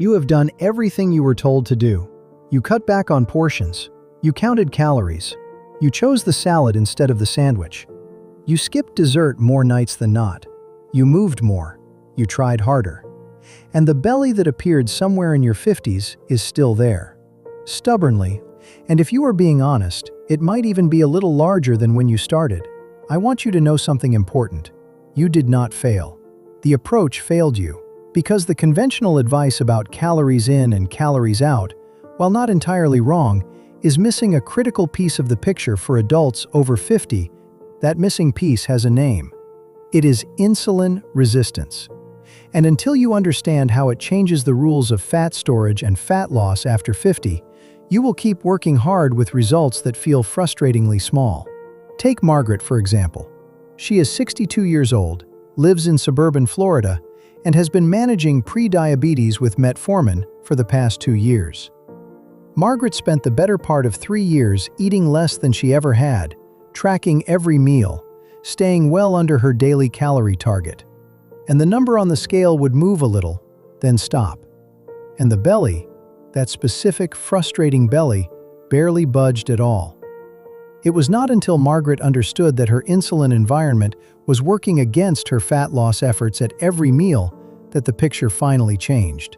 You have done everything you were told to do. You cut back on portions. You counted calories. You chose the salad instead of the sandwich. You skipped dessert more nights than not. You moved more. You tried harder. And the belly that appeared somewhere in your 50s is still there. Stubbornly, and if you are being honest, it might even be a little larger than when you started. I want you to know something important. You did not fail. The approach failed you. Because the conventional advice about calories in and calories out, while not entirely wrong, is missing a critical piece of the picture for adults over 50. That missing piece has a name. It is insulin resistance. And until you understand how it changes the rules of fat storage and fat loss after 50, you will keep working hard with results that feel frustratingly small. Take Margaret, for example. She is 62 years old, lives in suburban Florida, and has been managing pre-diabetes with metformin for the past 2 years. Margaret spent the better part of 3 years eating less than she ever had, tracking every meal, staying well under her daily calorie target. And the number on the scale would move a little, then stop. And the belly, that specific, frustrating belly, barely budged at all. It was not until Margaret understood that her insulin environment was working against her fat loss efforts at every meal that the picture finally changed.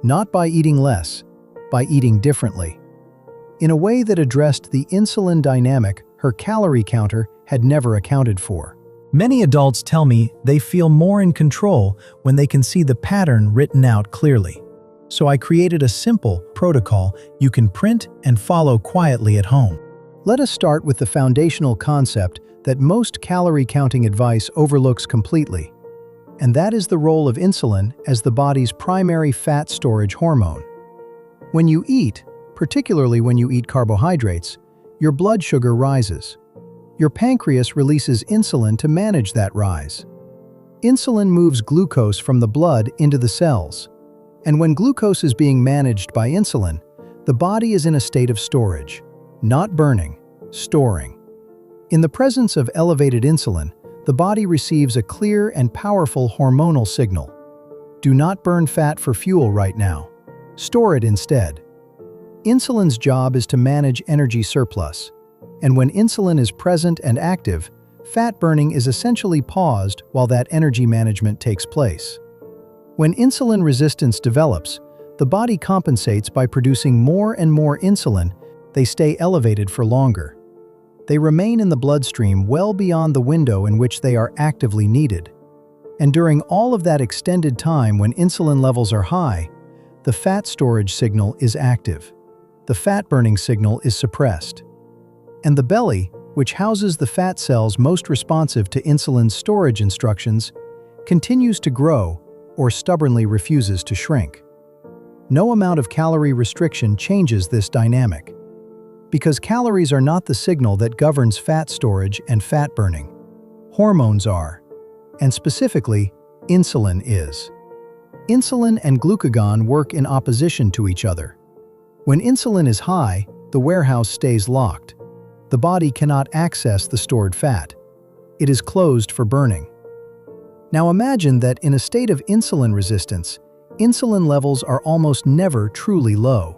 Not by eating less, by eating differently. In a way that addressed the insulin dynamic her calorie counter had never accounted for. Many adults tell me they feel more in control when they can see the pattern written out clearly. So I created a simple protocol you can print and follow quietly at home. Let us start with the foundational concept that most calorie counting advice overlooks completely, and that is the role of insulin as the body's primary fat storage hormone. When you eat, particularly when you eat carbohydrates, your blood sugar rises. Your pancreas releases insulin to manage that rise. Insulin moves glucose from the blood into the cells, and when glucose is being managed by insulin, the body is in a state of storage. Not burning, storing. In the presence of elevated insulin, the body receives a clear and powerful hormonal signal. Do not burn fat for fuel right now. Store it instead. Insulin's job is to manage energy surplus, and when insulin is present and active, fat burning is essentially paused while that energy management takes place. When insulin resistance develops, the body compensates by producing more and more insulin. They stay elevated for longer. They remain in the bloodstream well beyond the window in which they are actively needed. And during all of that extended time when insulin levels are high, the fat storage signal is active. The fat-burning signal is suppressed. And the belly, which houses the fat cells most responsive to insulin's storage instructions, continues to grow or stubbornly refuses to shrink. No amount of calorie restriction changes this dynamic. Because calories are not the signal that governs fat storage and fat burning. Hormones are, and specifically, insulin is. Insulin and glucagon work in opposition to each other. When insulin is high, the warehouse stays locked. The body cannot access the stored fat. It is closed for burning. Now imagine that in a state of insulin resistance, insulin levels are almost never truly low.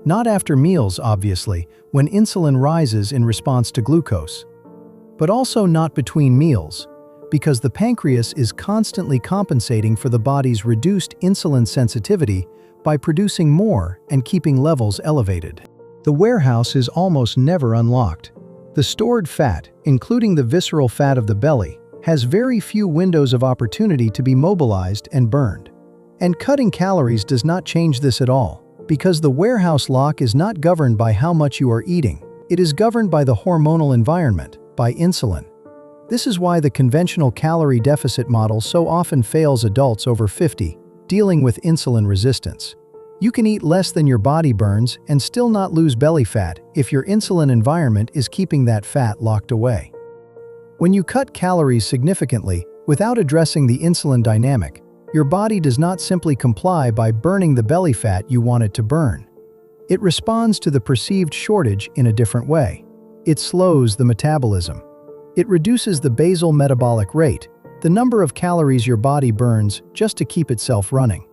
Not after meals, obviously, when insulin rises in response to glucose. But also not between meals, because the pancreas is constantly compensating for the body's reduced insulin sensitivity by producing more and keeping levels elevated. The warehouse is almost never unlocked. The stored fat, including the visceral fat of the belly, has very few windows of opportunity to be mobilized and burned. And cutting calories does not change this at all. Because the warehouse lock is not governed by how much you are eating. It is governed by the hormonal environment, by insulin. This is why the conventional calorie deficit model so often fails adults over 50, dealing with insulin resistance. You can eat less than your body burns and still not lose belly fat if your insulin environment is keeping that fat locked away. When you cut calories significantly without addressing the insulin dynamic, your body does not simply comply by burning the belly fat you want it to burn. It responds to the perceived shortage in a different way. It slows the metabolism. It reduces the basal metabolic rate, the number of calories your body burns just to keep itself running.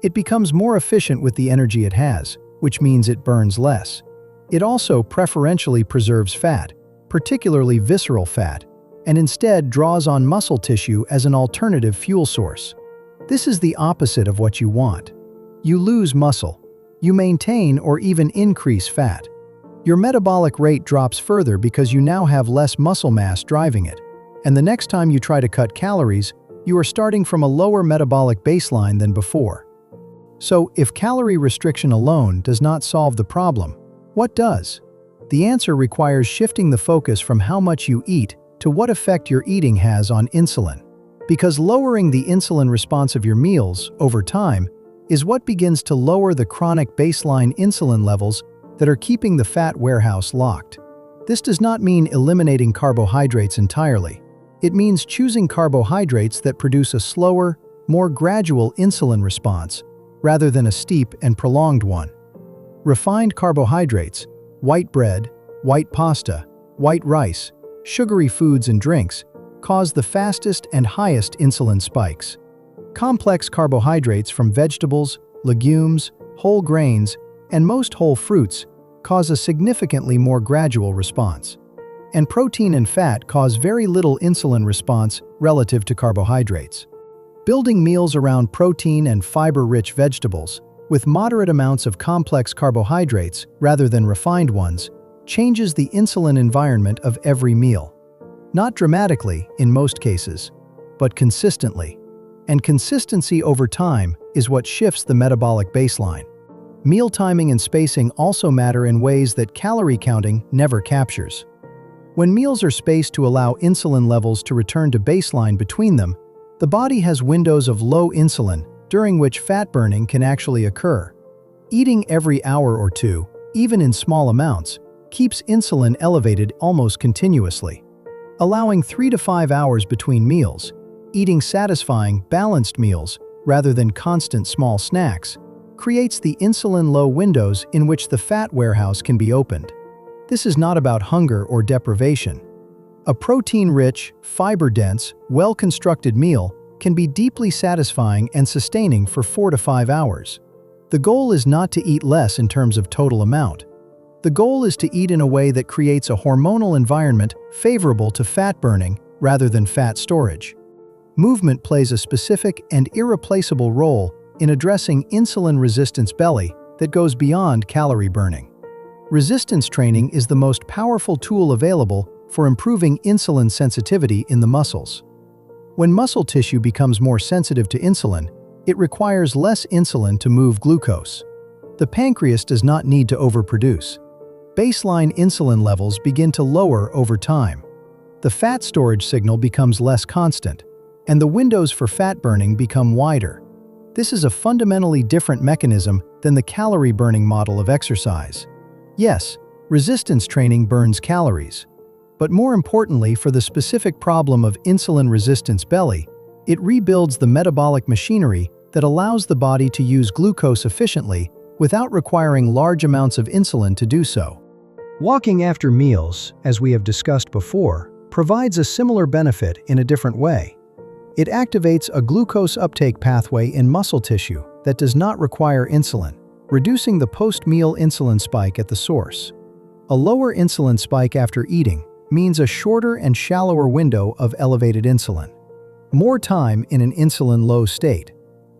It becomes more efficient with the energy it has, which means it burns less. It also preferentially preserves fat, particularly visceral fat, and instead draws on muscle tissue as an alternative fuel source. This is the opposite of what you want. You lose muscle. You maintain or even increase fat. Your metabolic rate drops further because you now have less muscle mass driving it. And the next time you try to cut calories, you are starting from a lower metabolic baseline than before. So, if calorie restriction alone does not solve the problem, what does? The answer requires shifting the focus from how much you eat to what effect your eating has on insulin. Because lowering the insulin response of your meals over time is what begins to lower the chronic baseline insulin levels that are keeping the fat warehouse locked. This does not mean eliminating carbohydrates entirely. It means choosing carbohydrates that produce a slower, more gradual insulin response, rather than a steep and prolonged one. Refined carbohydrates, white bread, white pasta, white rice, sugary foods and drinks cause the fastest and highest insulin spikes. Complex carbohydrates from vegetables, legumes, whole grains, and most whole fruits cause a significantly more gradual response. And protein and fat cause very little insulin response relative to carbohydrates. Building meals around protein and fiber-rich vegetables, with moderate amounts of complex carbohydrates rather than refined ones, changes the insulin environment of every meal. Not dramatically, in most cases, but consistently. And consistency over time is what shifts the metabolic baseline. Meal timing and spacing also matter in ways that calorie counting never captures. When meals are spaced to allow insulin levels to return to baseline between them, the body has windows of low insulin during which fat burning can actually occur. Eating every hour or two, even in small amounts, keeps insulin elevated almost continuously. Allowing 3 to 5 hours between meals, eating satisfying, balanced meals rather than constant small snacks, creates the insulin-low windows in which the fat warehouse can be opened. This is not about hunger or deprivation. A protein-rich, fiber-dense, well-constructed meal can be deeply satisfying and sustaining for 4 to 5 hours. The goal is not to eat less in terms of total amount. The goal is to eat in a way that creates a hormonal environment favorable to fat burning rather than fat storage. Movement plays a specific and irreplaceable role in addressing insulin resistance belly that goes beyond calorie burning. Resistance training is the most powerful tool available for improving insulin sensitivity in the muscles. When muscle tissue becomes more sensitive to insulin, it requires less insulin to move glucose. The pancreas does not need to overproduce. Baseline insulin levels begin to lower over time. The fat storage signal becomes less constant, and the windows for fat burning become wider. This is a fundamentally different mechanism than the calorie burning model of exercise. Yes, resistance training burns calories, but more importantly, for the specific problem of insulin resistance belly, it rebuilds the metabolic machinery that allows the body to use glucose efficiently without requiring large amounts of insulin to do so. Walking after meals, as we have discussed before, provides a similar benefit in a different way. It activates a glucose uptake pathway in muscle tissue that does not require insulin, reducing the post-meal insulin spike at the source. A lower insulin spike after eating means a shorter and shallower window of elevated insulin. More time in an insulin-low state.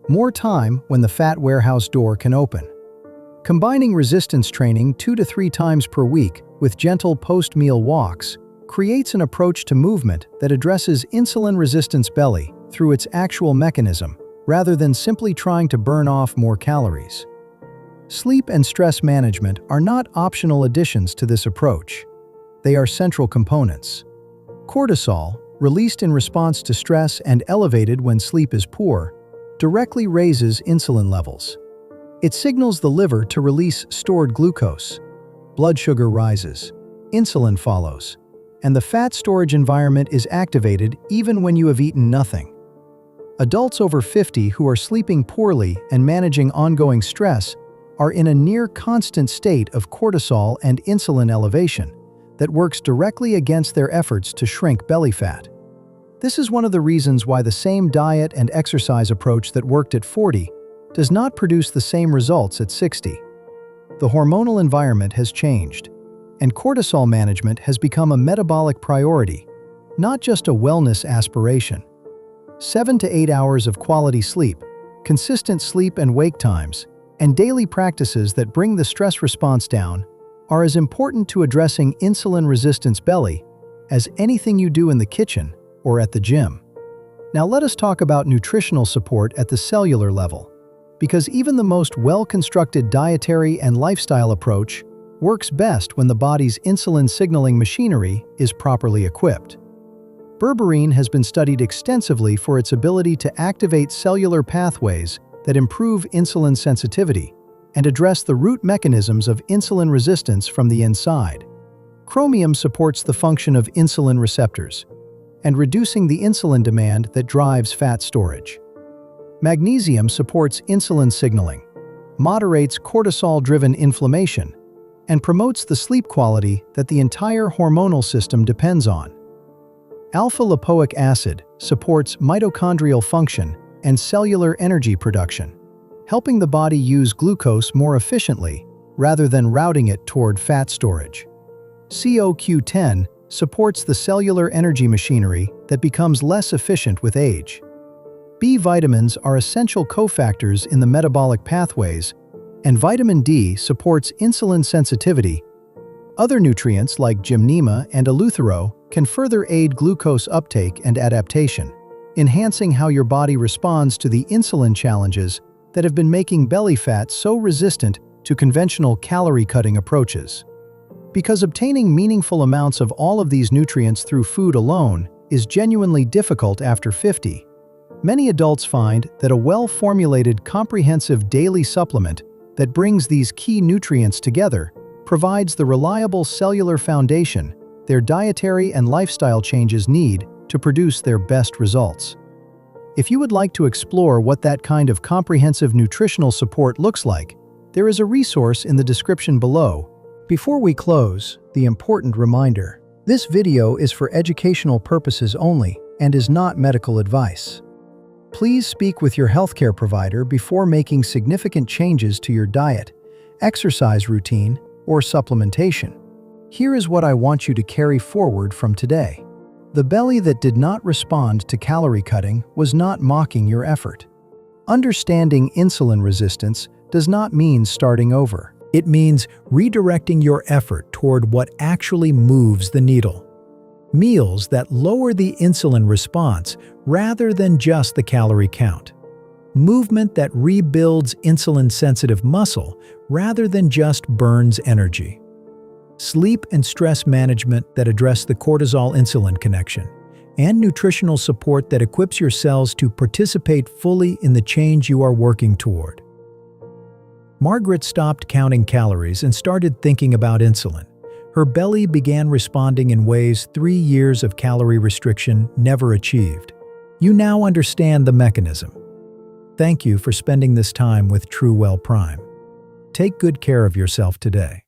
More time when the fat warehouse door can open. Combining resistance training 2 to 3 times per week with gentle post-meal walks creates an approach to movement that addresses insulin resistance belly through its actual mechanism, rather than simply trying to burn off more calories. Sleep and stress management are not optional additions to this approach. They are central components. Cortisol, released in response to stress and elevated when sleep is poor, directly raises insulin levels. It signals the liver to release stored glucose. Blood sugar rises. Insulin follows. And the fat storage environment is activated even when you have eaten nothing. Adults over 50 who are sleeping poorly and managing ongoing stress are in a near-constant state of cortisol and insulin elevation that works directly against their efforts to shrink belly fat. This is one of the reasons why the same diet and exercise approach that worked at 40 does not produce the same results at 60. The hormonal environment has changed, and cortisol management has become a metabolic priority, not just a wellness aspiration. 7 to 8 hours of quality sleep, consistent sleep and wake times, and daily practices that bring the stress response down are as important to addressing insulin-resistance belly as anything you do in the kitchen or at the gym. Now let us talk about nutritional support at the cellular level, because even the most well-constructed dietary and lifestyle approach works best when the body's insulin signaling machinery is properly equipped. Berberine has been studied extensively for its ability to activate cellular pathways that improve insulin sensitivity and address the root mechanisms of insulin resistance from the inside. Chromium supports the function of insulin receptors and reducing the insulin demand that drives fat storage. Magnesium supports insulin signaling, moderates cortisol-driven inflammation, and promotes the sleep quality that the entire hormonal system depends on. Alpha-lipoic acid supports mitochondrial function and cellular energy production, helping the body use glucose more efficiently rather than routing it toward fat storage. CoQ10 supports the cellular energy machinery that becomes less efficient with age. B vitamins are essential cofactors in the metabolic pathways, and vitamin D supports insulin sensitivity. Other nutrients like gymnema and eleuthero can further aid glucose uptake and adaptation, enhancing how your body responds to the insulin challenges that have been making belly fat so resistant to conventional calorie-cutting approaches. Because obtaining meaningful amounts of all of these nutrients through food alone is genuinely difficult after 50, many adults find that a well-formulated, comprehensive daily supplement that brings these key nutrients together provides the reliable cellular foundation their dietary and lifestyle changes need to produce their best results. If you would like to explore what that kind of comprehensive nutritional support looks like, there is a resource in the description below. Before we close, the important reminder: this video is for educational purposes only and is not medical advice. Please speak with your healthcare provider before making significant changes to your diet, exercise routine, or supplementation. Here is what I want you to carry forward from today. The belly that did not respond to calorie cutting was not mocking your effort. Understanding insulin resistance does not mean starting over. It means redirecting your effort toward what actually moves the needle. Meals that lower the insulin response rather than just the calorie count. Movement that rebuilds insulin-sensitive muscle rather than just burns energy. Sleep and stress management that address the cortisol-insulin connection, and nutritional support that equips your cells to participate fully in the change you are working toward. Margaret stopped counting calories and started thinking about insulin. Her belly began responding in ways 3 years of calorie restriction never achieved. You now understand the mechanism. Thank you for spending this time with True Well Prime. Take good care of yourself today.